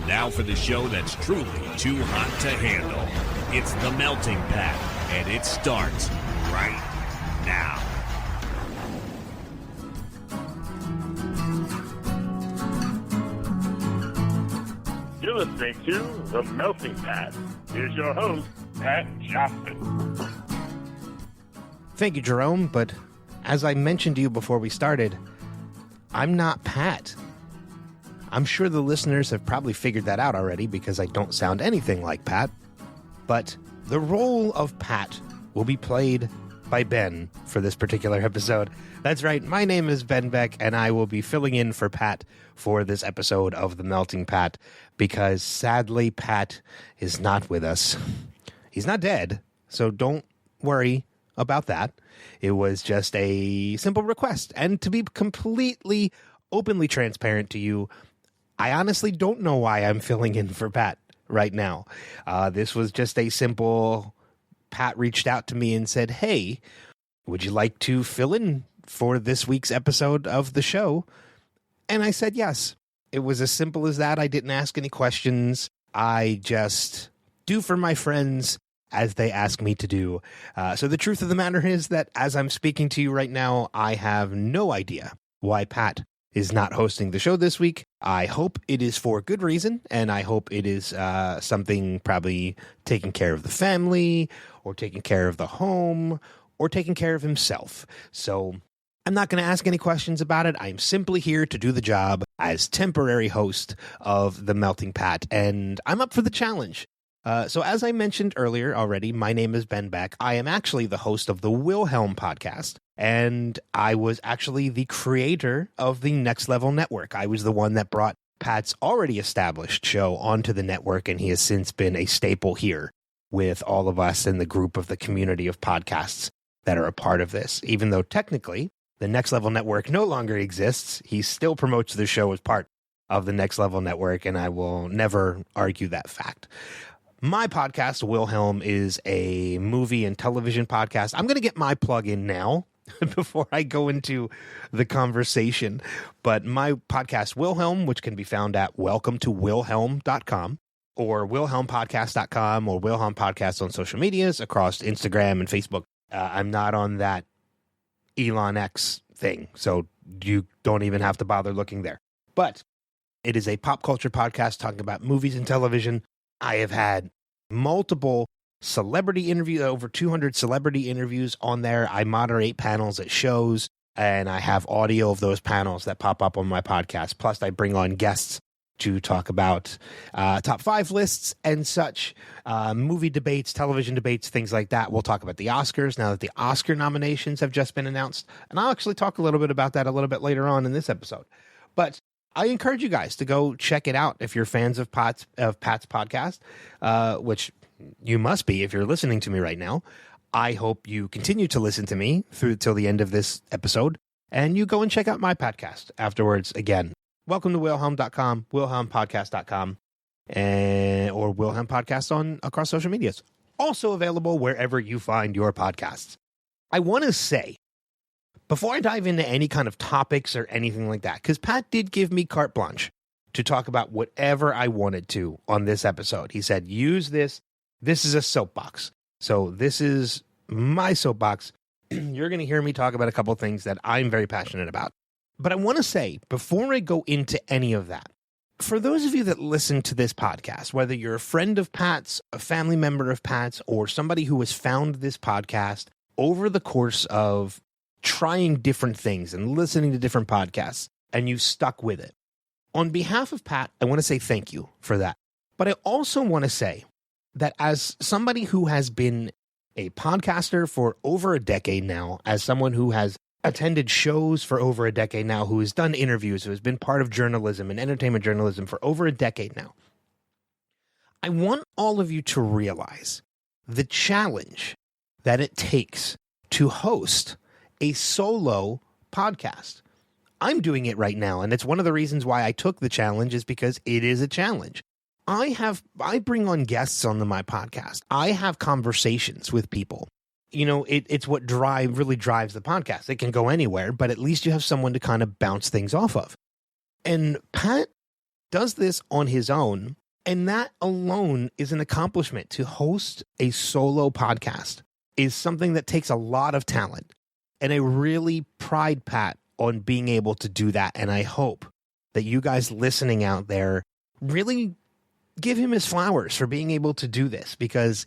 Now for the show that's truly too hot to handle. It's The Melting Pat, and it starts right now. You're listening to The Melting Pat. Here's your host, Pat Johnson. Thank you, Jerome, but as I mentioned to you before we started, I'm not Pat. I'm sure the listeners have probably figured that out already because I don't sound anything like Pat. But the role of Pat will be played by Ben for this particular episode. That's right, my name is Ben Beck, and I will be filling in for Pat for this episode of The Melting Pat because sadly Pat is not with us. He's not dead, so don't worry about that. It was just a simple request. And to be completely openly transparent to you, I honestly don't know why I'm filling in for Pat right now. This was just a simple, Pat reached out to me and said, hey, would you like to fill in for this week's episode of the show? And I said yes. It was as simple as that. I didn't ask any questions. I just do for my friends as they ask me to do. So the truth of the matter is that as I'm speaking to you right now, I have no idea why Pat is not hosting the show this week. I hope it is for good reason, and I hope it is something probably taking care of the family, or taking care of the home, or taking care of himself. So I'm not going to ask any questions about it. I'm simply here to do the job as temporary host of The Melting Pat, and I'm up for the challenge. So as I mentioned earlier already, my name is Ben Beck. I am actually the host of the Wilhelm podcast, and I was actually the creator of the Next Level Network. I was the one that brought Pat's already established show onto the network, and he has since been a staple here with all of us in the group of the community of podcasts that are a part of this. Even though technically the Next Level Network no longer exists, he still promotes the show as part of the Next Level Network, and I will never argue that fact. My podcast, Wilhelm, is a movie and television podcast. I'm going to get my plug in now before I go into the conversation. But my podcast, Wilhelm, which can be found at welcometowilhelm.com or wilhelmpodcast.com or Wilhelm Podcast on social medias across Instagram and Facebook. I'm not on that Elon X thing, so you don't even have to bother looking there. But it is a pop culture podcast talking about movies and television. I have had multiple celebrity interviews, over 200 celebrity interviews on there. I moderate panels at shows, and I have audio of those panels that pop up on my podcast. Plus, I bring on guests to talk about top 5 lists and such, movie debates, television debates, things like that. We'll talk about the Oscars now that the Oscar nominations have just been announced, and I'll actually talk a little bit about that a little bit later on in this episode. But I encourage you guys to go check it out if you're fans of Pat's podcast, which you must be if you're listening to me right now. I hope you continue to listen to me through till the end of this episode, and you go and check out my podcast afterwards. Again, welcome to Wilhelm.com, wilhelmpodcast.com, or Wilhelm Podcast on across social medias. Also available wherever you find your podcasts. I want to say, before I dive into any kind of topics or anything like that, because Pat did give me carte blanche to talk about whatever I wanted to on this episode. He said, use this. This is a soapbox. So this is my soapbox. You're going to hear me talk about a couple of things that I'm very passionate about. But I want to say, before I go into any of that, for those of you that listen to this podcast, whether you're a friend of Pat's, a family member of Pat's, or somebody who has found this podcast over the course of trying different things and listening to different podcasts, and you stuck with it. On behalf of Pat, I want to say thank you for that. But I also want to say that as somebody who has been a podcaster for over a decade now, as someone who has attended shows for over a decade now, who has done interviews, who has been part of journalism and entertainment journalism for over a decade now, I want all of you to realize the challenge that it takes to host a solo podcast. I'm doing it right now, and it's one of the reasons why I took the challenge, is because it is a challenge. I bring on guests on my podcast. I have conversations with people. You know, it's what really drives the podcast. It can go anywhere, but at least you have someone to kind of bounce things off of. And Pat does this on his own. And that alone is an accomplishment. To host a solo podcast is something that takes a lot of talent. And I really pride Pat on being able to do that. And I hope that you guys listening out there really give him his flowers for being able to do this, because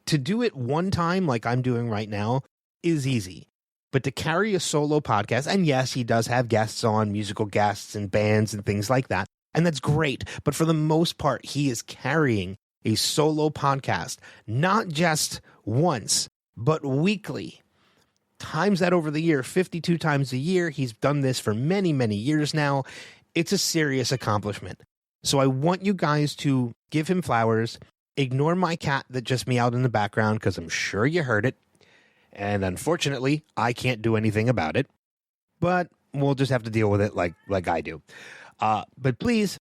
to do it one time like I'm doing right now is easy. But to carry a solo podcast, and yes, he does have guests on, musical guests and bands and things like that, and that's great. But for the most part, he is carrying a solo podcast, not just once, but weekly. Times that over the year, 52 times a year. He's done this for many, many years now. It's a serious accomplishment. So I want you guys to give him flowers. Ignore my cat that just meowed in the background, because I'm sure you heard it. And unfortunately, I can't do anything about it. But we'll just have to deal with it like I do. But please,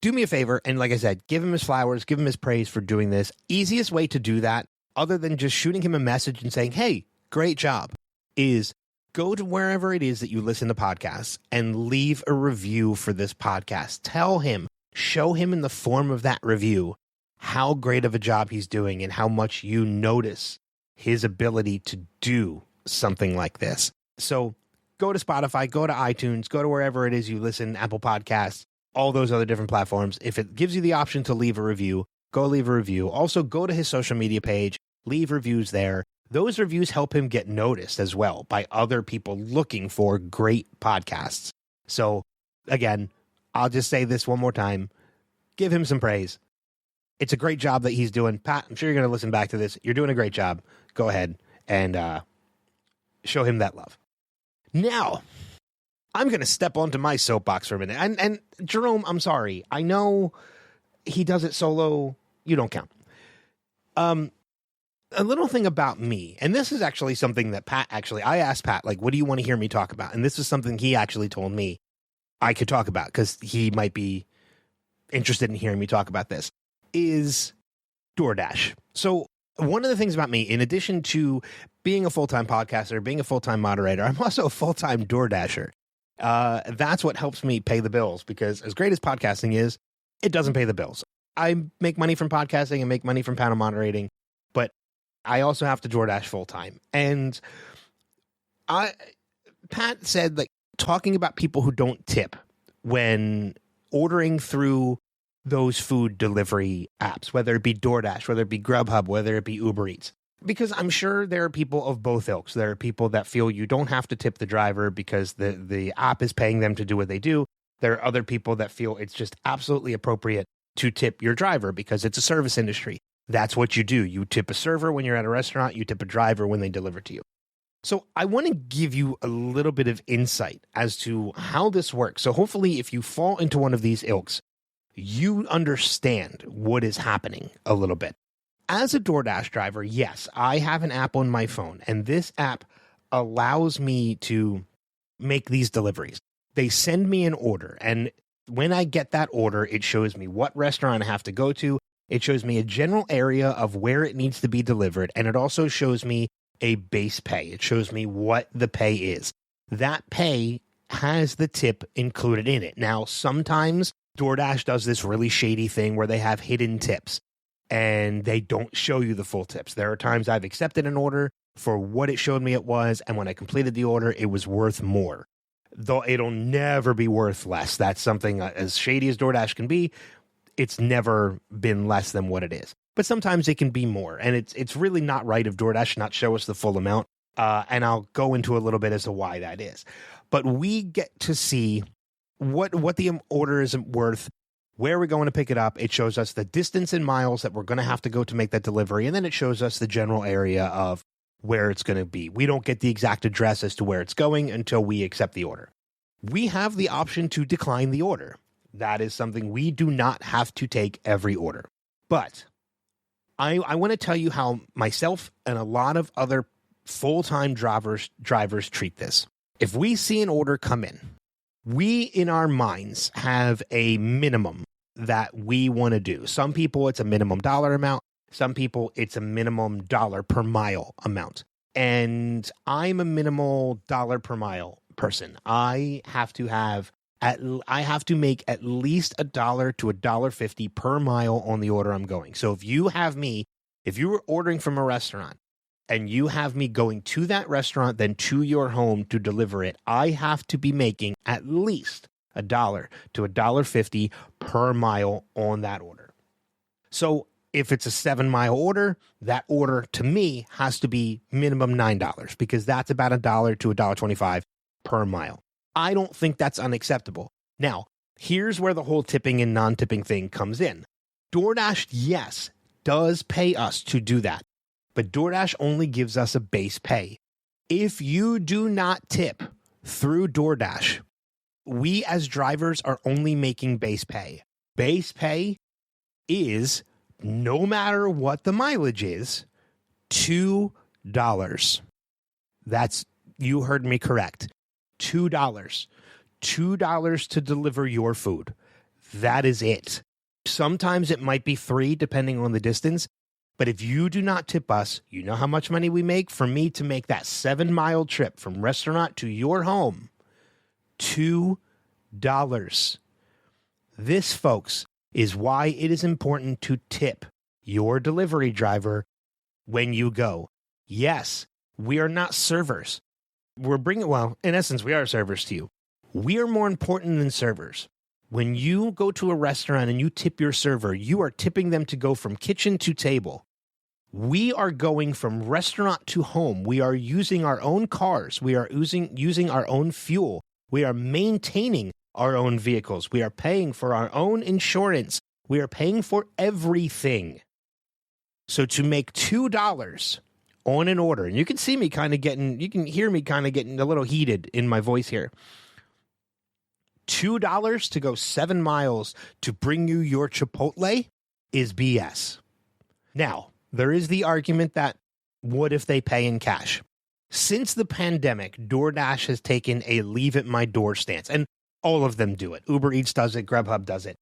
do me a favor. And like I said, give him his flowers. Give him his praise for doing this. Easiest way to do that, other than just shooting him a message and saying, hey, great job, is go to wherever it is that you listen to podcasts and leave a review for this podcast. Tell him, show him in the form of that review how great of a job he's doing and how much you notice his ability to do something like this. So go to Spotify, go to iTunes, go to wherever it is you listen, Apple Podcasts, all those other different platforms. If it gives you the option to leave a review, go leave a review. Also, go to his social media page, leave reviews there. Those reviews help him get noticed as well by other people looking for great podcasts. So again, I'll just say this one more time. Give him some praise. It's a great job that he's doing. Pat, I'm sure you're going to listen back to this. You're doing a great job. Go ahead and show him that love. Now, I'm going to step onto my soapbox for a minute. And Jerome, I'm sorry. I know he does it solo. You don't count. A little thing about me, and this is actually something that I asked Pat, like, what do you want to hear me talk about? And this is something he actually told me I could talk about, because he might be interested in hearing me talk about this, is DoorDash. So one of the things about me, in addition to being a full-time podcaster, being a full-time moderator, I'm also a full-time DoorDasher. That's what helps me pay the bills, because as great as podcasting is, it doesn't pay the bills. I make money from podcasting and make money from panel moderating, but I also have to DoorDash full-time. And Pat said, like, talking about people who don't tip when ordering through those food delivery apps, whether it be DoorDash, whether it be Grubhub, whether it be Uber Eats. Because I'm sure there are people of both ilks. There are people that feel you don't have to tip the driver because the app is paying them to do what they do. There are other people that feel it's just absolutely appropriate to tip your driver because it's a service industry. That's what you do. You tip a server when you're at a restaurant. You tip a driver when they deliver to you. So I want to give you a little bit of insight as to how this works. So hopefully if you fall into one of these ilks, you understand what is happening a little bit. As a DoorDash driver, yes, I have an app on my phone, and this app allows me to make these deliveries. They send me an order, and when I get that order, it shows me what restaurant I have to go to. It shows me a general area of where it needs to be delivered, and it also shows me a base pay. It shows me what the pay is. That pay has the tip included in it. Now, sometimes DoorDash does this really shady thing where they have hidden tips and they don't show you the full tips. There are times I've accepted an order for what it showed me it was, and when I completed the order, it was worth more. Though it'll never be worth less. That's something as shady as DoorDash can be. It's never been less than what it is. But sometimes it can be more, and it's really not right of DoorDash not show us the full amount, and I'll go into a little bit as to why that is. But we get to see what the order is worth, where we're going to pick it up. It shows us the distance in miles that we're going to have to go to make that delivery, and then it shows us the general area of where it's going to be. We don't get the exact address as to where it's going until we accept the order. We have the option to decline the order. That is something we do not have to take every order. But I want to tell you how myself and a lot of other full-time drivers treat this. If we see an order come in, we in our minds have a minimum that we want to do. Some people, it's a minimum dollar amount. Some people, it's a minimum dollar per mile amount. And I'm a minimal dollar per mile person. I have to have I have to make at least $1 to $1.50 per mile on the order I'm going. So if you were ordering from a restaurant and you have me going to that restaurant, then to your home to deliver it, I have to be making at least $1 to $1.50 per mile on that order. So if it's a 7-mile order, that order to me has to be minimum $9 because that's about $1 to $1.25 per mile. I don't think that's unacceptable. Now, here's where the whole tipping and non-tipping thing comes in. DoorDash, yes, does pay us to do that, but DoorDash only gives us a base pay. If you do not tip through DoorDash, we as drivers are only making base pay. Base pay is, no matter what the mileage is, $2. That's, you heard me correct. $2. $2 to deliver your food. That is it. Sometimes it might be $3 depending on the distance. But if you do not tip us, you know how much money we make? For me to make that 7-mile trip from restaurant to your home, $2. This, folks, is why it is important to tip your delivery driver when you go. Yes, we are not servers. In essence, we are servers to you. We are more important than servers. When you go to a restaurant and you tip your server, you are tipping them to go from kitchen to table. We are going from restaurant to home. We are using our own cars. We are using our own fuel. We are maintaining our own vehicles. We are paying for our own insurance. We are paying for everything. So to make $2 on an order, and you can hear me kind of getting a little heated in my voice here. $2 to go 7 miles to bring you your Chipotle is BS. Now, there is the argument that what if they pay in cash? Since the pandemic, DoorDash has taken a leave at my door stance, and all of them do it. Uber Eats does it, Grubhub does it.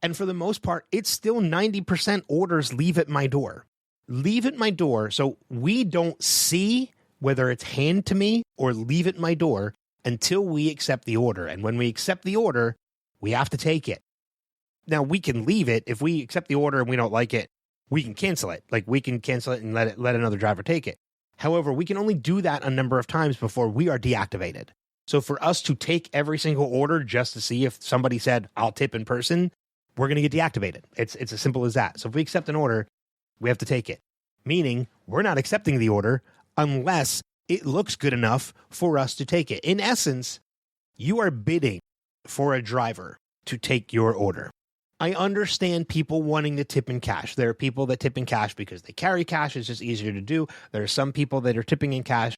And for the most part, it's still 90% orders leave at my door. Leave at my door, so we don't see whether it's hand to me or leave at my door until we accept the order. And when we accept the order, we have to take it. Now, we can leave it. If we accept the order and we don't like it, we can cancel it. Like, we can cancel it and let another driver take it. However, we can only do that a number of times before we are deactivated. So for us to take every single order just to see if somebody said, I'll tip in person, we're going to get deactivated. It's as simple as that. So if we accept an order, we have to take it. Meaning, we're not accepting the order unless it looks good enough for us to take it. In essence, you are bidding for a driver to take your order. I understand people wanting to tip in cash. There are people that tip in cash because they carry cash. It's just easier to do. There are some people that are tipping in cash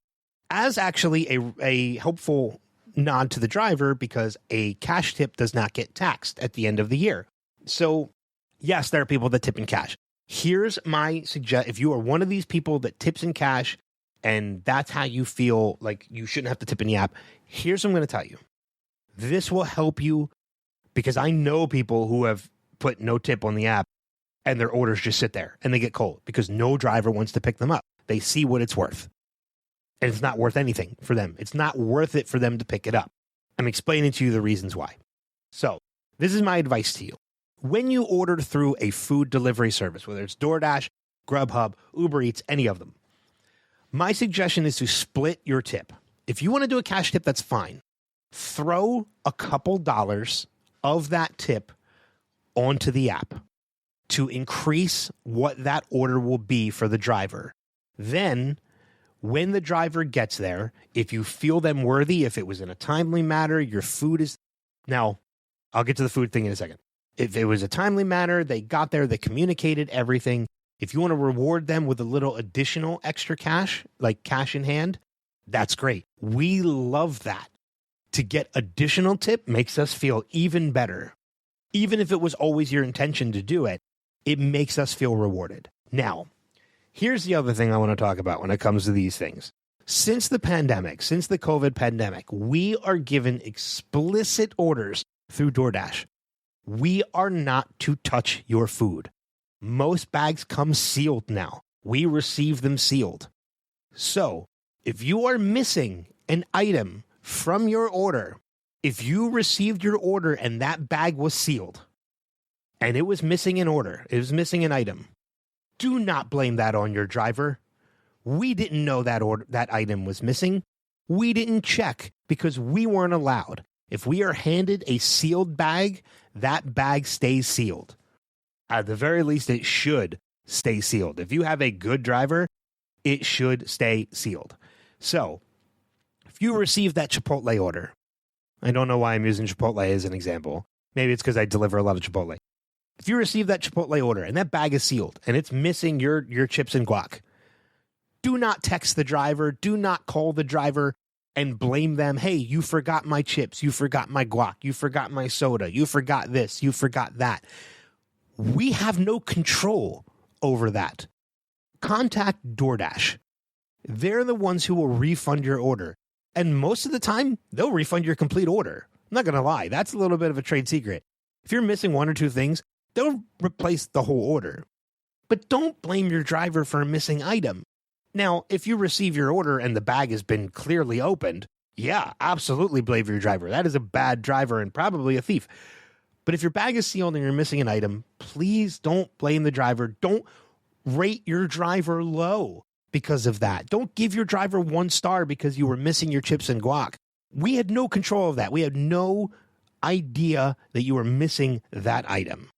as actually a helpful nod to the driver because a cash tip does not get taxed at the end of the year. So, yes, there are people that tip in cash. Here's my suggestion. If you are one of these people that tips in cash and that's how you feel like you shouldn't have to tip in the app, here's what I'm going to tell you. This will help you because I know people who have put no tip on the app and their orders just sit there and they get cold because no driver wants to pick them up. They see what it's worth. And it's not worth anything for them. It's not worth it for them to pick it up. I'm explaining to you the reasons why. So, this is my advice to you. When you order through a food delivery service, whether it's DoorDash, Grubhub, Uber Eats, any of them, my suggestion is to split your tip. If you want to do a cash tip, that's fine. Throw a couple dollars of that tip onto the app to increase what that order will be for the driver. Then, when the driver gets there, if you feel them worthy, if it was in a timely manner, your food is... Now, I'll get to the food thing in a second. If it was a timely manner, they got there, they communicated everything. If you want to reward them with a little additional extra cash, like cash in hand, that's great. We love that. To get additional tip makes us feel even better. Even if it was always your intention to do it, it makes us feel rewarded. Now, here's the other thing I want to talk about when it comes to these things. Since the pandemic, since the COVID pandemic, we are given explicit orders through DoorDash. We are not to touch your food. Most bags come sealed now. We receive them sealed. So, if you are missing an item from your order, If you received your order and that bag was sealed and it was missing an order, it was missing an item, do not blame that on your driver. We didn't know that item was missing. We didn't check because we weren't allowed. If we are handed a sealed bag, that bag stays sealed. At the very least, it should stay sealed. If you have a good driver, it should stay sealed. So, if you receive that Chipotle order, I don't know why I'm using Chipotle as an example. Maybe it's because I deliver a lot of Chipotle. If you receive that Chipotle order and that bag is sealed and it's missing your chips and guac, do not text the driver. Do not call the driver and blame them. Hey, you forgot my chips. You forgot my guac. You forgot my soda. You forgot this. You forgot that. We have no control over that. Contact DoorDash. They're the ones who will refund your order. And most of the time, they'll refund your complete order. I'm not going to lie. That's a little bit of a trade secret. If you're missing one or two things, they'll replace the whole order. But don't blame your driver for a missing item. Now, if you receive your order and the bag has been clearly opened, yeah, absolutely blame your driver. That is a bad driver and probably a thief. But if your bag is sealed and you're missing an item, please don't blame the driver. Don't rate your driver low because of that. Don't give your driver 1 star because you were missing your chips and guac. We had no control of that. We had no idea that you were missing that item.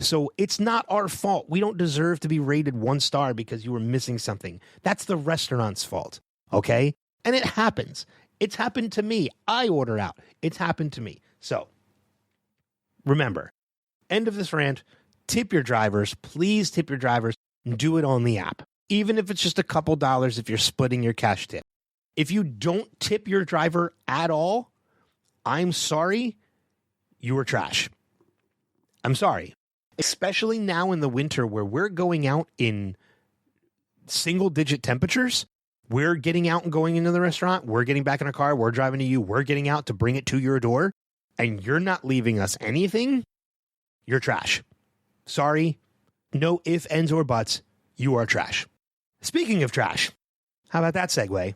So it's not our fault. We don't deserve to be rated 1 star because you were missing something. That's the restaurant's fault, okay? And it happens. It's happened to me. I order out. It's happened to me. So remember, end of this rant, tip your drivers. Please tip your drivers and do it on the app. Even if it's just a couple dollars if you're splitting your cash tip. If you don't tip your driver at all, I'm sorry, you were trash. I'm sorry. Especially now in the winter where we're going out in single-digit temperatures. We're getting out and going into the restaurant. We're getting back in our car. We're driving to you. We're getting out to bring it to your door. And you're not leaving us anything. You're trash. Sorry. No ifs, ands, or buts. You are trash. Speaking of trash, how about that segue?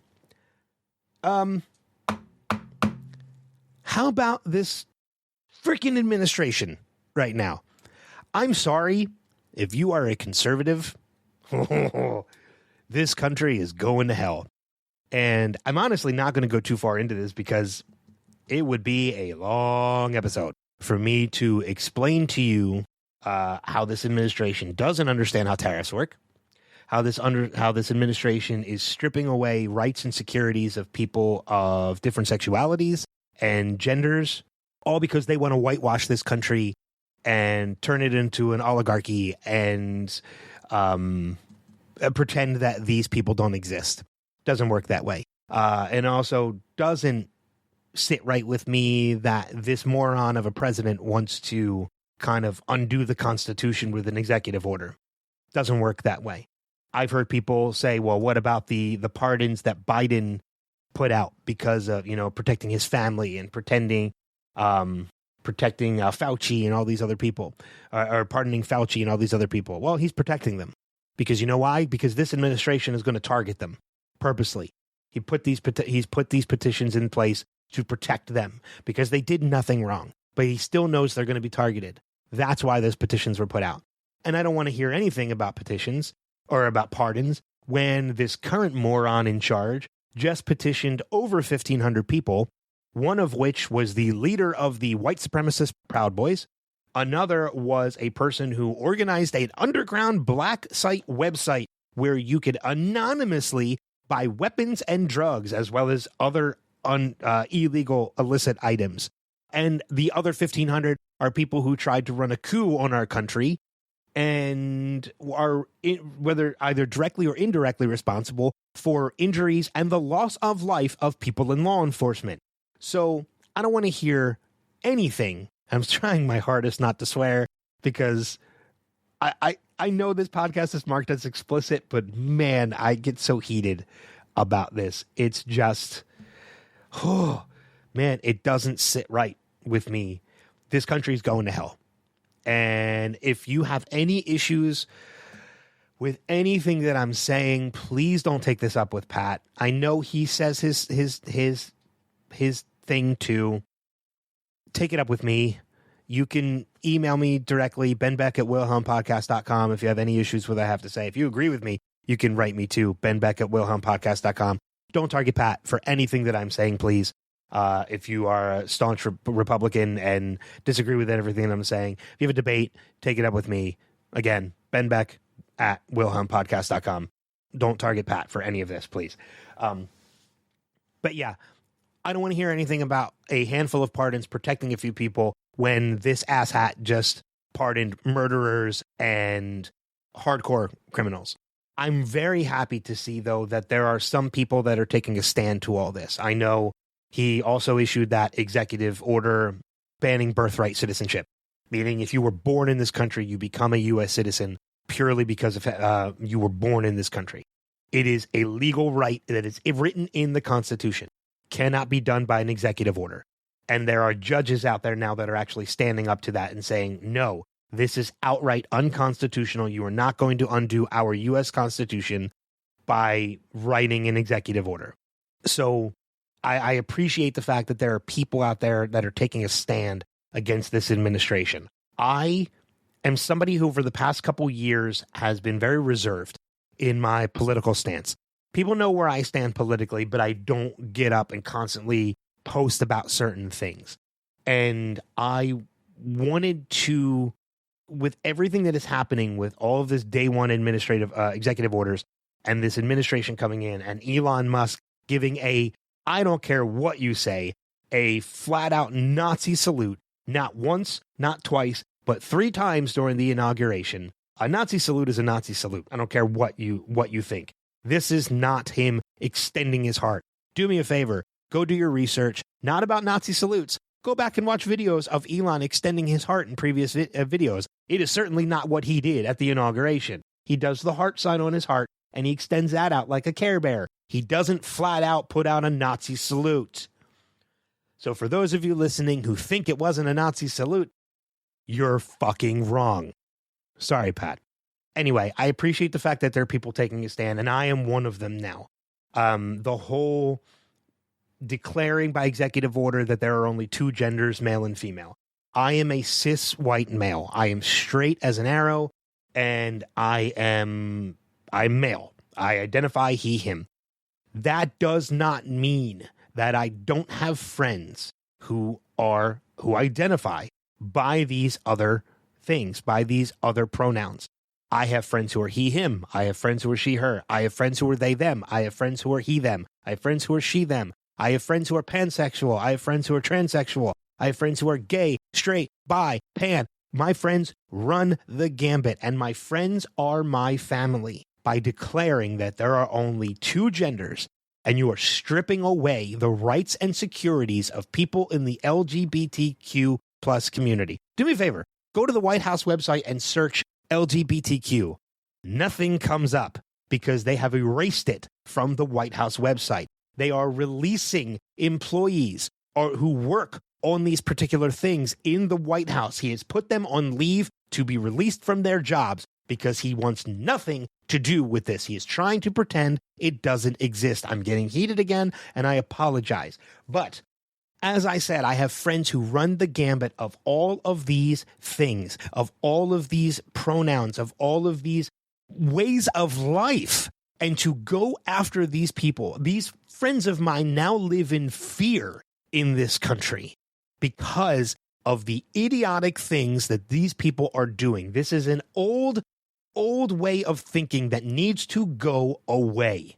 How about this freaking administration right now? I'm sorry if you are a conservative. This country is going to hell. And I'm honestly not going to go too far into this because it would be a long episode for me to explain to you how this administration doesn't understand how tariffs work, how this administration is stripping away rights and securities of people of different sexualities and genders, all because they want to whitewash this country and turn it into an oligarchy and pretend that these people don't exist. Doesn't work that way. And also doesn't sit right with me that this moron of a president wants to kind of undo the Constitution with an executive order. Doesn't work that way. I've heard people say, well, what about the pardons that Biden put out because of, protecting his family and protecting Fauci and all these other people, or pardoning Fauci and all these other people. Well, he's protecting them because you know why? Because this administration is going to target them purposely. He's put these petitions in place to protect them because they did nothing wrong, but he still knows they're going to be targeted. That's why those petitions were put out. And I don't want to hear anything about petitions or about pardons when this current moron in charge just petitioned over 1,500 people, one of which was the leader of the white supremacist Proud Boys. Another was a person who organized an underground black site website where you could anonymously buy weapons and drugs as well as other illegal illicit items. And the other 1,500 are people who tried to run a coup on our country and are whether either directly or indirectly responsible for injuries and the loss of life of people in law enforcement. So I don't want to hear anything. I'm trying my hardest not to swear because I know this podcast is marked as explicit, but man, I get so heated about this. It's just, oh man, it doesn't sit right with me. This country's going to hell. And if you have any issues with anything that I'm saying, please don't take this up with Pat. I know he says his thing too. take it up with me. You can email me directly, benbeck@wilhelmpodcast.com, if you have any issues with what I have to say. If you agree with me, you can write me to benbeck@wilhelmpodcast.com. Don't target Pat for anything that I'm saying, please. If you are a staunch Republican and disagree with everything I'm saying, if you have a debate, take it up with me. Again, benbeck@wilhelmpodcast.com. Don't target Pat for any of this, please. But yeah, I don't want to hear anything about a handful of pardons protecting a few people when this asshat just pardoned murderers and hardcore criminals. I'm very happy to see, though, that there are some people that are taking a stand to all this. I know he also issued that executive order banning birthright citizenship, meaning if you were born in this country, you become a U.S. citizen purely because of you were born in this country. It is a legal right that is written in the Constitution. Cannot be done by an executive order. And there are judges out there now that are actually standing up to that and saying, no, this is outright unconstitutional. You are not going to undo our U.S. Constitution by writing an executive order. So I appreciate the fact that there are people out there that are taking a stand against this administration. I am somebody who over the past couple years has been very reserved in my political stance. People know where I stand politically, but I don't get up and constantly post about certain things. And I wanted to, with everything that is happening with all of this day one administrative executive orders and this administration coming in and Elon Musk giving a, I don't care what you say, a flat out Nazi salute, not once, not twice, but 3 times during the inauguration. A Nazi salute is a Nazi salute. I don't care what you think. This is not him extending his heart. Do me a favor. Go do your research, not about Nazi salutes. Go back and watch videos of Elon extending his heart in previous videos. It is certainly not what he did at the inauguration. He does the heart sign on his heart, and he extends that out like a Care Bear. He doesn't flat out put out a Nazi salute. So for those of you listening who think it wasn't a Nazi salute, you're fucking wrong. Sorry, Pat. Anyway, I appreciate the fact that there are people taking a stand, and I am one of them now. The whole declaring by executive order that there are only 2 genders, male and female. I am a cis white male. I am straight as an arrow, and I'm male. I identify he, him. That does not mean that I don't have friends who identify by these other things, by these other pronouns. I have friends who are he, him. I have friends who are she, her. I have friends who are they, them. I have friends who are he, them. I have friends who are she, them. I have friends who are pansexual. I have friends who are transsexual. I have friends who are gay, straight, bi, pan. My friends run the gambit, and my friends are my family. By declaring that there are only 2 genders, and you are stripping away the rights and securities of people in the LGBTQ plus community. Do me a favor. Go to the White House website and search LGBTQ. Nothing comes up because they have erased it from the White House website. They are releasing employees who work on these particular things in the White House. He has put them on leave to be released from their jobs because he wants nothing to do with this. He is trying to pretend it doesn't exist. I'm getting heated again, and I apologize. But as I said, I have friends who run the gambit of all of these things, of all of these pronouns, of all of these ways of life. And to go after these people, these friends of mine now live in fear in this country because of the idiotic things that these people are doing. This is an old way of thinking that needs to go away.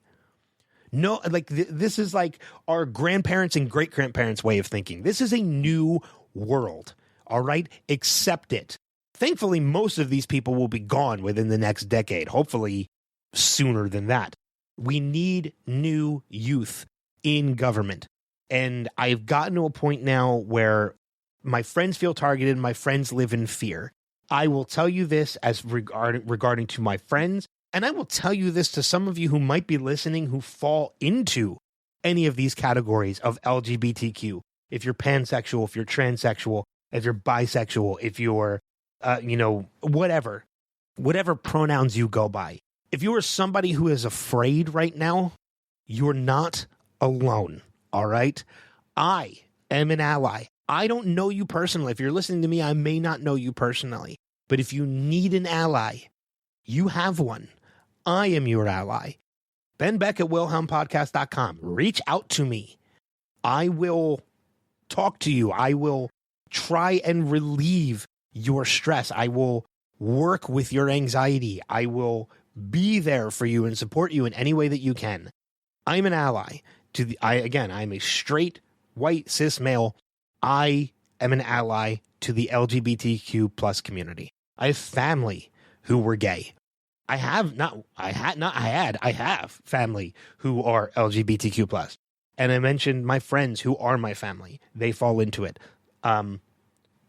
No, like this is like our grandparents and great-grandparents' way of thinking. This is a new world, all right? Accept it. Thankfully, most of these people will be gone within the next decade, hopefully sooner than that. We need new youth in government. And I've gotten to a point now where my friends feel targeted, my friends live in fear. I will tell you this as regarding to my friends, and I will tell you this to some of you who might be listening who fall into any of these categories of LGBTQ. If you're pansexual, if you're transsexual, if you're bisexual, if you're, whatever pronouns you go by. If you are somebody who is afraid right now, you're not alone, all right? I am an ally. I don't know you personally. If you're listening to me, I may not know you personally. But if you need an ally, you have one. I am your ally. Ben Beck at WilhelmPodcast.com. Reach out to me. I will talk to you. I will try and relieve your stress. I will work with your anxiety. I will be there for you and support you in any way that you can. I'm an ally to I'm a straight, white, cis male. I am an ally to the LGBTQ plus community. I have family who were gay. I have family who are LGBTQ plus. And I mentioned my friends who are my family. They fall into it.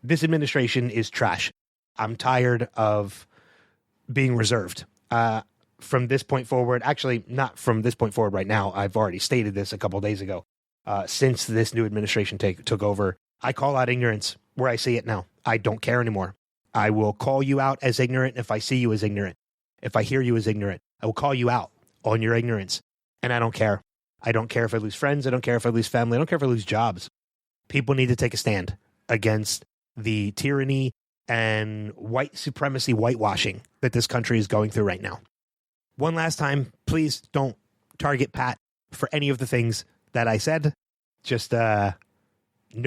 This administration is trash. I'm tired of being reserved. From this point forward, actually not from this point forward right now, I've already stated this a couple days ago. Since this new administration took over, I call out ignorance where I see it now. I don't care anymore. I will call you out as ignorant if I see you as ignorant. If I hear you as ignorant, I will call you out on your ignorance. And I don't care. I don't care if I lose friends. I don't care if I lose family. I don't care if I lose jobs. People need to take a stand against the tyranny and white supremacy whitewashing that this country is going through right now. One last time, please don't target Pat for any of the things that I said. Just know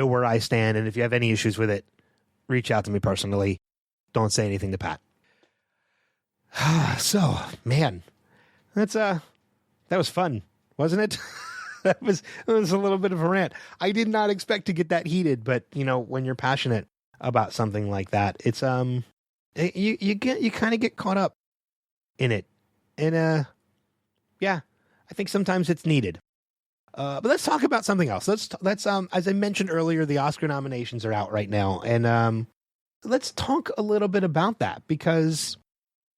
where I stand. And if you have any issues with it, reach out to me personally. Don't say anything to Pat. So, man, that was fun, wasn't it? that was a little bit of a rant. I did not expect to get that heated, but you know, when you're passionate about something like that, it's you kind of get caught up in it, and yeah, I think sometimes it's needed. But let's talk about something else. Let's as I mentioned earlier, the Oscar nominations are out right now, and let's talk a little bit about that, because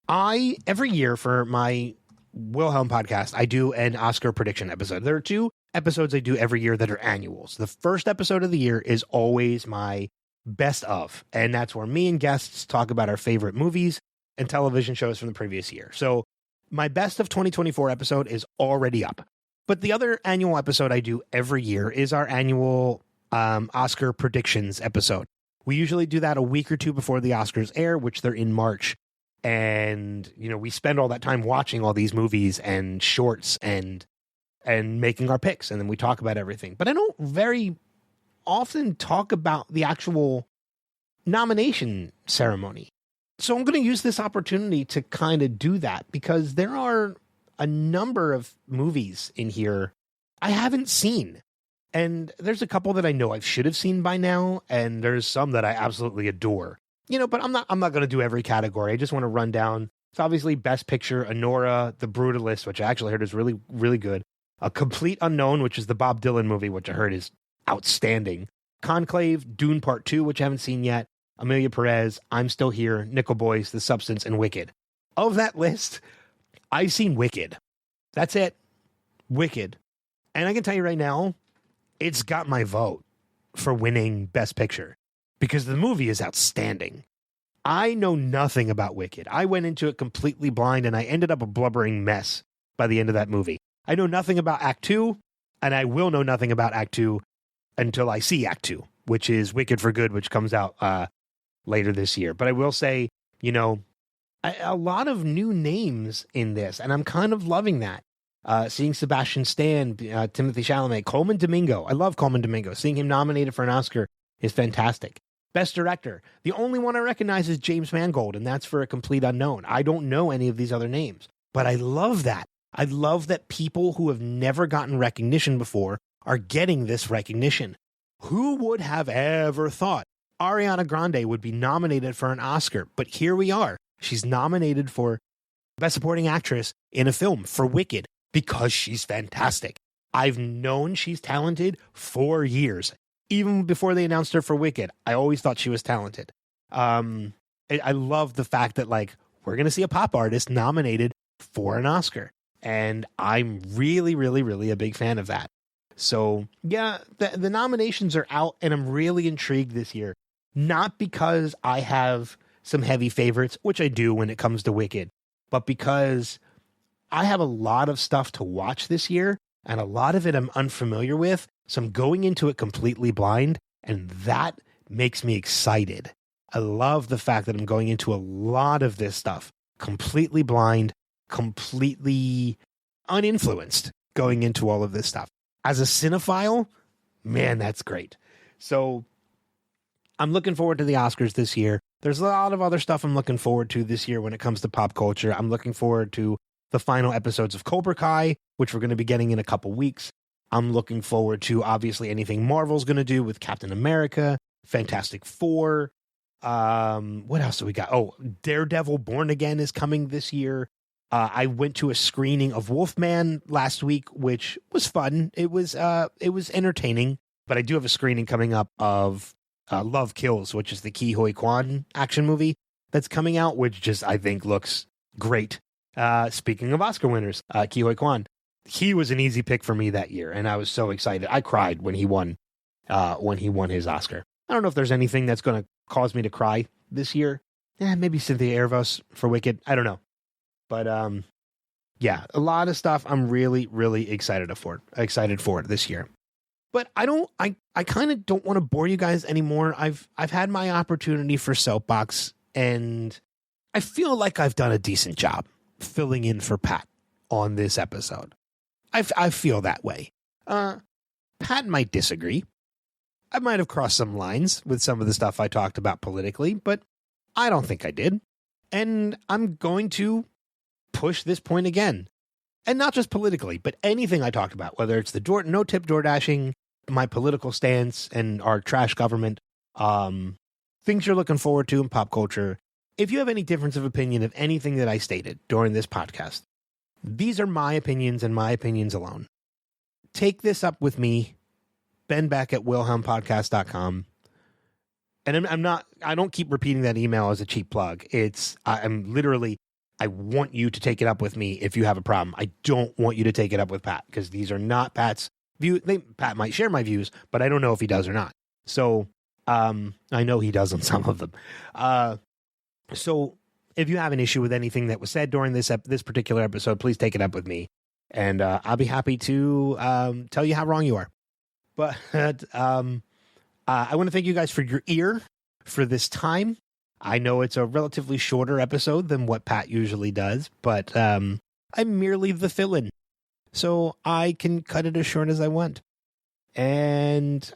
every year for my Wilhelm podcast, I do an Oscar prediction episode. There are 2 episodes I do every year that are annuals. The first episode of the year is always my best of, and that's where me and guests talk about our favorite movies and television shows from the previous year. So my best of 2024 episode is already up. But the other annual episode I do every year is our annual Oscar predictions episode. We usually do that a week or 2 before the Oscars air, which they're in March. And, you know, we spend all that time watching all these movies and shorts and making our picks. And then we talk about everything. But I don't very often talk about the actual nomination ceremony. So I'm going to use this opportunity to kind of do that, because there are a number of movies in here I haven't seen. And there's a couple that I know I should have seen by now. And there's some that I absolutely adore. You know, but I'm not going to do every category. I just want to run down. It's obviously Best Picture, Anora, The Brutalist, which I actually heard is really, really good. A Complete Unknown, which is the Bob Dylan movie, which I heard is outstanding. Conclave, Dune Part 2, which I haven't seen yet. Amelia Perez, I'm Still Here, Nickel Boys, The Substance, and Wicked. Of that list, I've seen Wicked. That's it. Wicked. And I can tell you right now, it's got my vote for winning Best Picture, because the movie is outstanding. I know nothing about Wicked. I went into it completely blind, and I ended up a blubbering mess by the end of that movie. I know nothing about Act 2, and I will know nothing about Act 2 until I see Act 2, which is Wicked for Good, which comes out later this year. But I will say, you know, a lot of new names in this, and I'm kind of loving that. Seeing Sebastian Stan, Timothée Chalamet, Coleman Domingo. I love Coleman Domingo. Seeing him nominated for an Oscar is fantastic. Best Director. The only one I recognize is James Mangold, and that's for A Complete Unknown. I don't know any of these other names, but I love that. I love that people who have never gotten recognition before are getting this recognition. Who would have ever thought Ariana Grande would be nominated for an Oscar? But here we are. She's nominated for Best Supporting Actress in a film for Wicked, because she's fantastic. I've known she's talented for years. Even before they announced her for Wicked, I always thought she was talented. I love the fact that, like, we're going to see a pop artist nominated for an Oscar. And I'm really, really, really a big fan of that. So, yeah, the nominations are out, and I'm really intrigued this year. Not because I have some heavy favorites, which I do when it comes to Wicked, but because I have a lot of stuff to watch this year, and a lot of it I'm unfamiliar with. So I'm going into it completely blind, And that makes me excited. I love the fact that I'm going into a lot of this stuff completely blind, completely uninfluenced going into all of this stuff. As a cinephile, man, that's great. So I'm looking forward to the Oscars this year. There's a lot of other stuff I'm looking forward to this year when it comes to pop culture. I'm looking forward to the final episodes of Cobra Kai, which we're going to be getting in a couple weeks. I'm looking forward to, obviously, anything Marvel's going to do with Captain America, Fantastic Four. What else do we got? Oh, Daredevil Born Again is coming this year. I went to a screening of Wolfman last week, which was fun. It was entertaining, but I do have a screening coming up of Love Kills, which is the Ke Huy Quan action movie that's coming out, which just, I think, looks great. Speaking of Oscar winners, Ke Huy Quan, he was an easy pick for me that year, and I was so excited. I cried when he won his Oscar. I don't know if there's anything that's going to cause me to cry this year. Maybe Cynthia Erivo for Wicked. I don't know. But yeah, a lot of stuff I'm really, really excited for it this year. But I kind of don't want to bore you guys anymore. I've had my opportunity for Soapbox, and I feel like I've done a decent job filling in for Pat on this episode. I feel that way. Pat might disagree. I might have crossed some lines with some of the stuff I talked about politically, but I don't think I did. And I'm going to push this point again. And not just politically, but anything I talked about, whether it's the no-tip DoorDashing, my political stance, and our trash government, things you're looking forward to in pop culture. If you have any difference of opinion of anything that I stated during this podcast, these are my opinions and my opinions alone. Take this up with me, Ben Beck at wilhelmpodcast.com. And I don't keep repeating that email as a cheap plug. I want you to take it up with me if you have a problem. I don't want you to take it up with Pat, because these are not Pat's views. Pat might share my views, but I don't know if he does or not. So I know he does on some of them. So if you have an issue with anything that was said during this particular episode, please take it up with me, and I'll be happy to tell you how wrong you are. But I want to thank you guys for your ear for this time. I know it's a relatively shorter episode than what Pat usually does, but I'm merely the fill-in, so I can cut it as short as I want. And,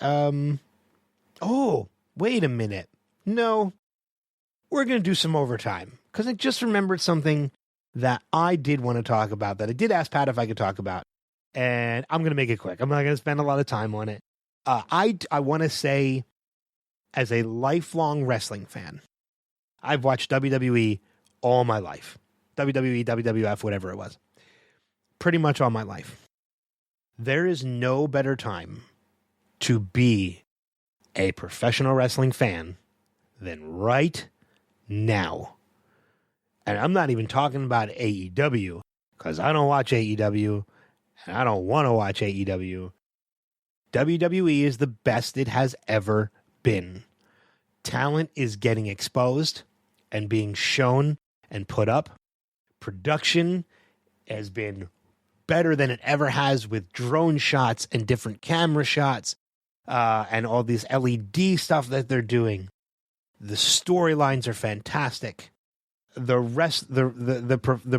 oh, wait a minute. No, we're going to do some overtime, because I just remembered something that I did want to talk about, that I did ask Pat if I could talk about, and I'm going to make it quick. I'm not going to spend a lot of time on it. I want to say, as a lifelong wrestling fan, I've watched WWE all my life. WWE, WWF, whatever it was. Pretty much all my life. There is no better time to be a professional wrestling fan than right now. And I'm not even talking about AEW, because I don't watch AEW, and I don't want to watch AEW. WWE is the best it has ever been. Talent is getting exposed and being shown and put up. Production has been better than it ever has, with drone shots and different camera shots, and all these LED stuff that they're doing. The storylines are fantastic. The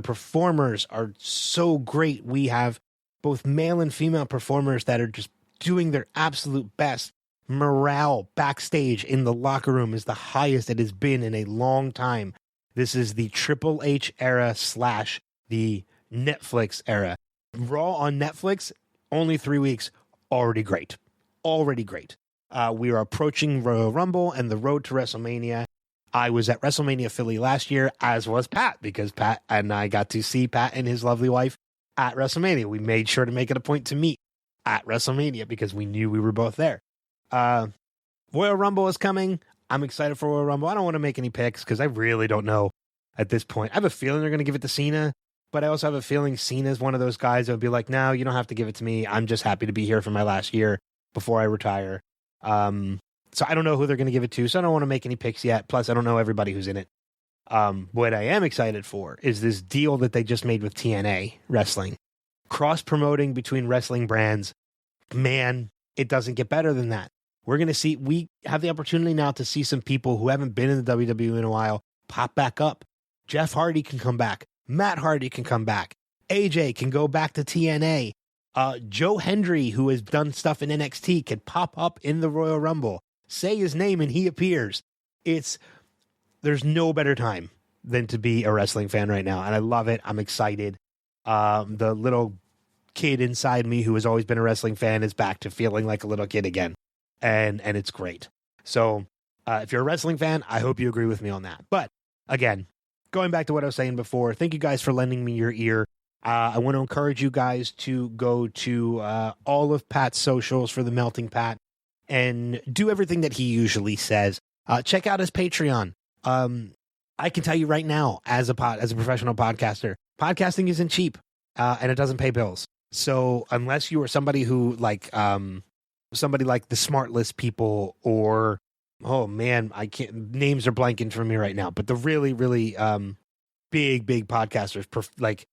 performers are so great. We have both male and female performers that are just doing their absolute best. Morale backstage in the locker room is the highest it has been in a long time. This is the Triple H era / the Netflix era. Raw on Netflix, only 3 weeks, already great. We are approaching Royal Rumble and the road to WrestleMania. I was at WrestleMania Philly last year, as was Pat, because Pat and I got to see Pat and his lovely wife at WrestleMania. We made sure to make it a point to meet at WrestleMania because we knew we were both there. Royal Rumble is coming. I'm excited for Royal Rumble. I don't want to make any picks because I really don't know at this point. I have a feeling they're going to give it to Cena, but I also have a feeling Cena is one of those guys that would be like, no, you don't have to give it to me. I'm just happy to be here for my last year before I retire. So I don't know who they're going to give it to, so I don't want to make any picks yet. Plus, I don't know everybody who's in it. What I am excited for is this deal that they just made with TNA Wrestling. Cross-promoting between wrestling brands. Man, it doesn't get better than that. We're going to see, we have the opportunity now to see some people who haven't been in the WWE in a while pop back up. Jeff Hardy can come back. Matt Hardy can come back. AJ can go back to TNA. Joe Hendry, who has done stuff in NXT, can pop up in the Royal Rumble. Say his name and he appears. There's no better time than to be a wrestling fan right now. And I love it. I'm excited. The little kid inside me who has always been a wrestling fan is back to feeling like a little kid again. And it's great. So if you're a wrestling fan, I hope you agree with me on that. But again, going back to what I was saying before, thank you guys for lending me your ear. I want to encourage you guys to go to all of Pat's socials for the Melting Pat and do everything that he usually says. Check out his Patreon. I can tell you right now, as a professional podcaster, podcasting isn't cheap, and it doesn't pay bills. So unless you are somebody who somebody like the Smart List people, or oh man, names are blanking for me right now, but the really, really big podcasters, like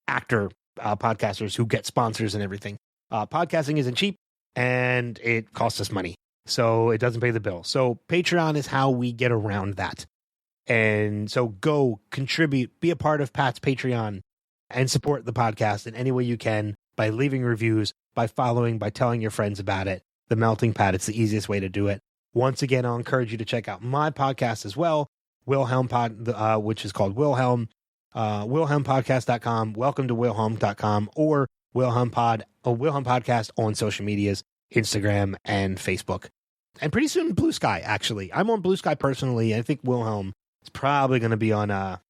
actor podcasters who get sponsors and everything. Podcasting isn't cheap, and it costs us money, so it doesn't pay the bill. So Patreon is how we get around that. And so go contribute, be a part of Pat's Patreon, and support the podcast in any way you can by leaving reviews, by following, by telling your friends about it. The Melting Pat, it's the easiest way to do it. Once again, I'll encourage you to check out my podcast as well, Wilhelm Pod, which is called Wilhelm, WilhelmPodcast.com, welcome to Wilhelm.com, or Wilhelm Podcast on social medias, Instagram and Facebook. And pretty soon Blue Sky, actually. I'm on Blue Sky personally. I think Wilhelm is probably going to be on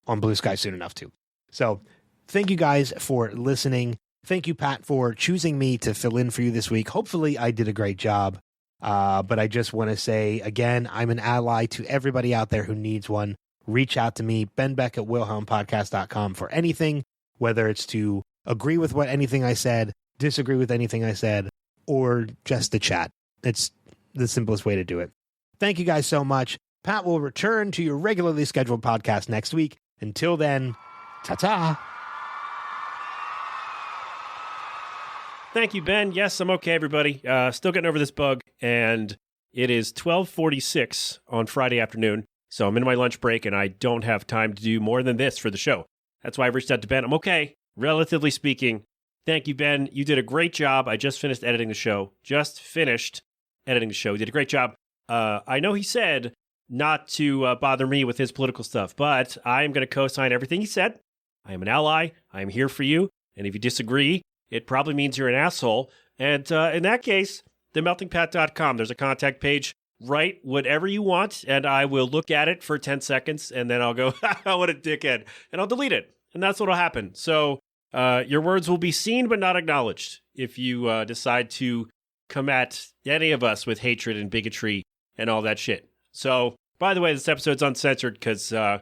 Blue Sky soon enough too. So thank you guys for listening. Thank you, Pat, for choosing me to fill in for you this week. Hopefully I did a great job. But I just want to say, again, I'm an ally to everybody out there who needs one. Reach out to me, Ben Beck at WilhelmPodcast.com for anything, whether it's to agree with anything I said, disagree with anything I said, or just to chat. It's the simplest way to do it. Thank you guys so much. Pat will return to your regularly scheduled podcast next week. Until then, ta-ta. Thank you, Ben. Yes, I'm okay, everybody. Still getting over this bug, and it is 12:46 on Friday afternoon, so I'm in my lunch break, and I don't have time to do more than this for the show. That's why I reached out to Ben. I'm okay, relatively speaking. Thank you, Ben. You did a great job. I just finished editing the show. You did a great job. I know he said not to bother me with his political stuff, but I am going to co-sign everything he said. I am an ally. I am here for you. And if you disagree, it probably means you're an asshole. And in that case, themeltingpat.com, there's a contact page. Write whatever you want, and I will look at it for 10 seconds, and then I'll go, what a dickhead, and I'll delete it. And that's what will happen. So your words will be seen but not acknowledged if you decide to come at any of us with hatred and bigotry and all that shit. So, by the way, this episode's uncensored because I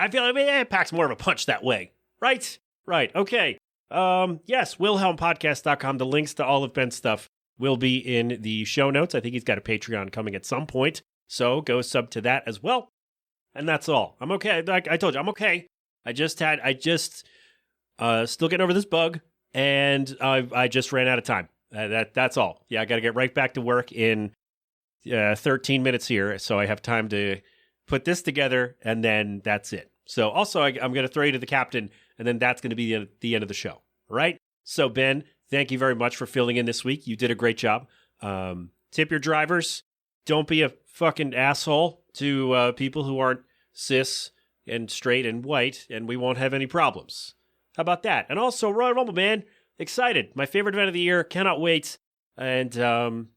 feel like it packs more of a punch that way. Right? Right. Okay. Yes, WilhelmPodcast.com. The links to all of Ben's stuff will be in the show notes. I think he's got a Patreon coming at some point, so go sub to that as well. And that's all. I'm okay. Like I told you, I'm okay. I just still getting over this bug, and I just ran out of time. That's all. Yeah, I got to get right back to work in 13 minutes here, so I have time to put this together, and then that's it. So also, I'm going to throw you to the captain, and then that's going to be the end of the show. All right? So, Ben, thank you very much for filling in this week. You did a great job. Tip your drivers. Don't be a fucking asshole to people who aren't cis and straight and white, and we won't have any problems. How about that? And also, Royal Rumble, man. Excited. My favorite event of the year. Cannot wait. And, I'm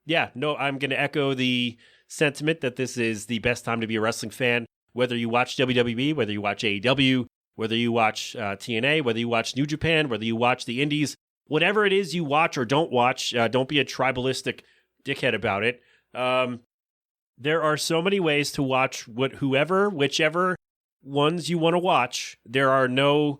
going to echo the sentiment that this is the best time to be a wrestling fan. Whether you watch WWE, whether you watch AEW, whether you watch TNA, whether you watch New Japan, whether you watch the Indies, whatever it is you watch or don't watch, don't be a tribalistic dickhead about it. There are so many ways to watch whichever ones you want to watch. There are I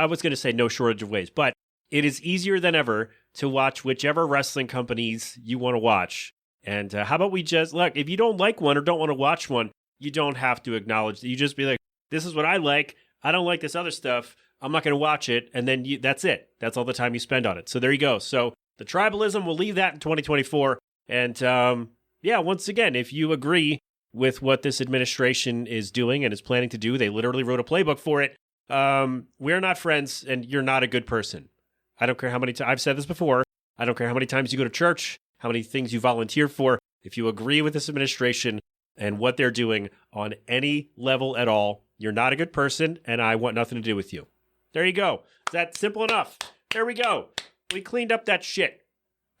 was going to say no shortage of ways, but it is easier than ever to watch whichever wrestling companies you want to watch. And how about we just, look, if you don't like one or don't want to watch one, you don't have to acknowledge that. You just be like, this is what I like. I don't like this other stuff. I'm not going to watch it. And then that's it. That's all the time you spend on it. So there you go. So The tribalism, we'll leave that in 2024. And once again, if you agree with what this administration is doing and is planning to do, they literally wrote a playbook for it. We're not friends, and you're not a good person. I don't care how many times I've said this before. I don't care how many times you go to church, how many things you volunteer for. If you agree with this administration and what they're doing on any level at all, you're not a good person, and I want nothing to do with you. There you go. Is that simple enough? There we go. We cleaned up that shit.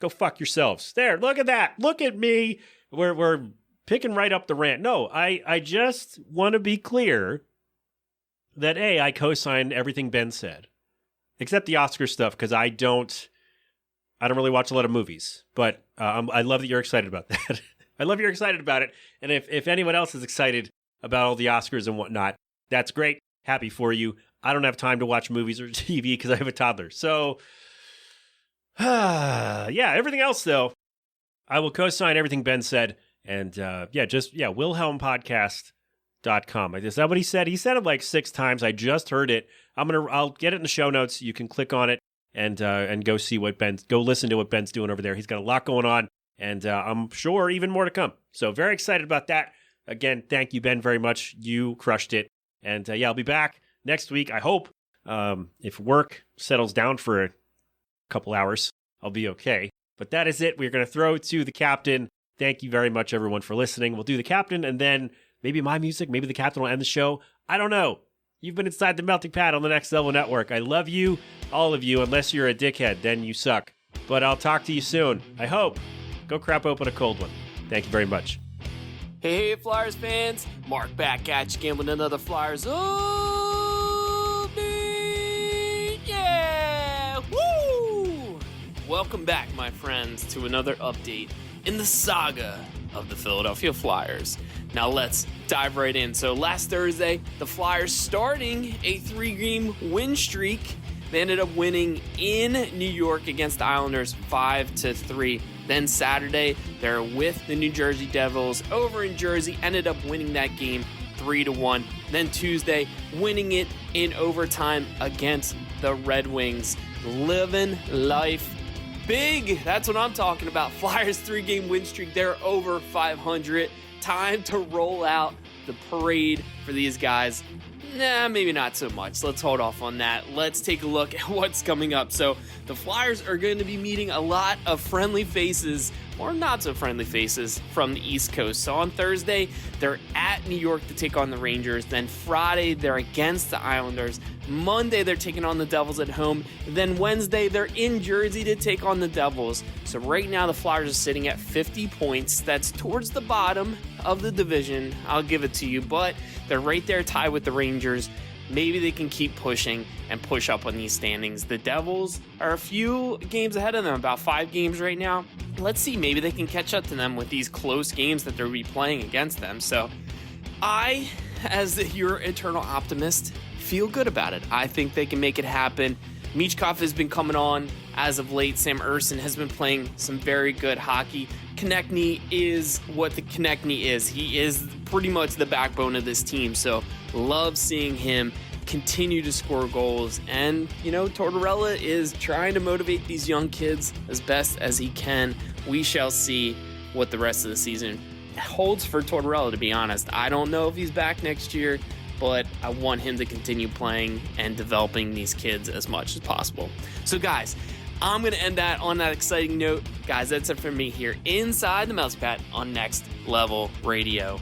Go fuck yourselves. There, look at that. Look at me. We're picking right up the rant. No, I just want to be clear that I co-sign everything Ben said, except the Oscar stuff, because I don't really watch a lot of movies. But I love that you're excited about that. I love you're excited about it. And if anyone else is excited about all the Oscars and whatnot, that's great. Happy for you. I don't have time to watch movies or TV because I have a toddler. So, everything else, though, I will co-sign everything Ben said. And, WilhelmPodcast.com. Is that what he said? He said it like 6 times. I just heard it. I'll get it in the show notes. You can click on it and go see go listen to what Ben's doing over there. He's got a lot going on, and I'm sure even more to come. So very excited about that. Again, thank you, Ben, very much. You crushed it. And I'll be back next week, I hope. If work settles down for a couple hours, I'll be okay. But that is it. We're going to throw it to the captain. Thank you very much, everyone, for listening. We'll do the captain, and then maybe my music, maybe the captain will end the show. I don't know. You've been inside the Melting Pat on the Next Level Network. I love you, all of you, unless you're a dickhead, then you suck. But I'll talk to you soon. I hope. Go crap open a cold one. Thank you very much. Hey, Flyers fans. Mark back at you again with another Flyers update. Yeah! Woo! Welcome back, my friends, to another update in the saga of the Philadelphia Flyers. Now let's dive right in. So last Thursday, the Flyers starting a 3-game win streak. They ended up winning in New York against the Islanders 5-3. Then Saturday, they're with the New Jersey Devils over in Jersey, ended up winning that game 3-1. Then Tuesday, winning it in overtime against the Red Wings. Living life big. That's what I'm talking about. Flyers 3-game win streak. They're over 500. Time to roll out the parade for these guys. Nah, maybe not so much. Let's hold off on that. Let's take a look at what's coming up. So the Flyers are going to be meeting a lot of friendly faces, or not so friendly faces, from the East Coast. So on Thursday, they're at New York to take on the Rangers. Then Friday, they're against the Islanders. Monday, they're taking on the Devils at home. Then Wednesday, they're in Jersey to take on the Devils. So right now, the Flyers are sitting at 50 points. That's towards the bottom of the division. I'll give it to you, but they're right there tied with the Rangers. Maybe they can keep pushing and push up on these standings. The Devils are a few games ahead of them, about 5 games right now. Let's see, maybe they can catch up to them with these close games that they'll be playing against them. So I, as your eternal optimist, feel good about it. I think they can make it happen. Michkov has been coming on as of late. Sam Ersson has been playing some very good hockey. Konechny is what the Konechny is. He is pretty much the backbone of this team. So love seeing him continue to score goals. And, Tortorella is trying to motivate these young kids as best as he can. We shall see what the rest of the season holds for Tortorella, to be honest. I don't know if he's back next year, but I want him to continue playing and developing these kids as much as possible. So, guys, I'm going to end that on that exciting note. Guys, that's it for me here inside the Melting Pat on Next Level Radio.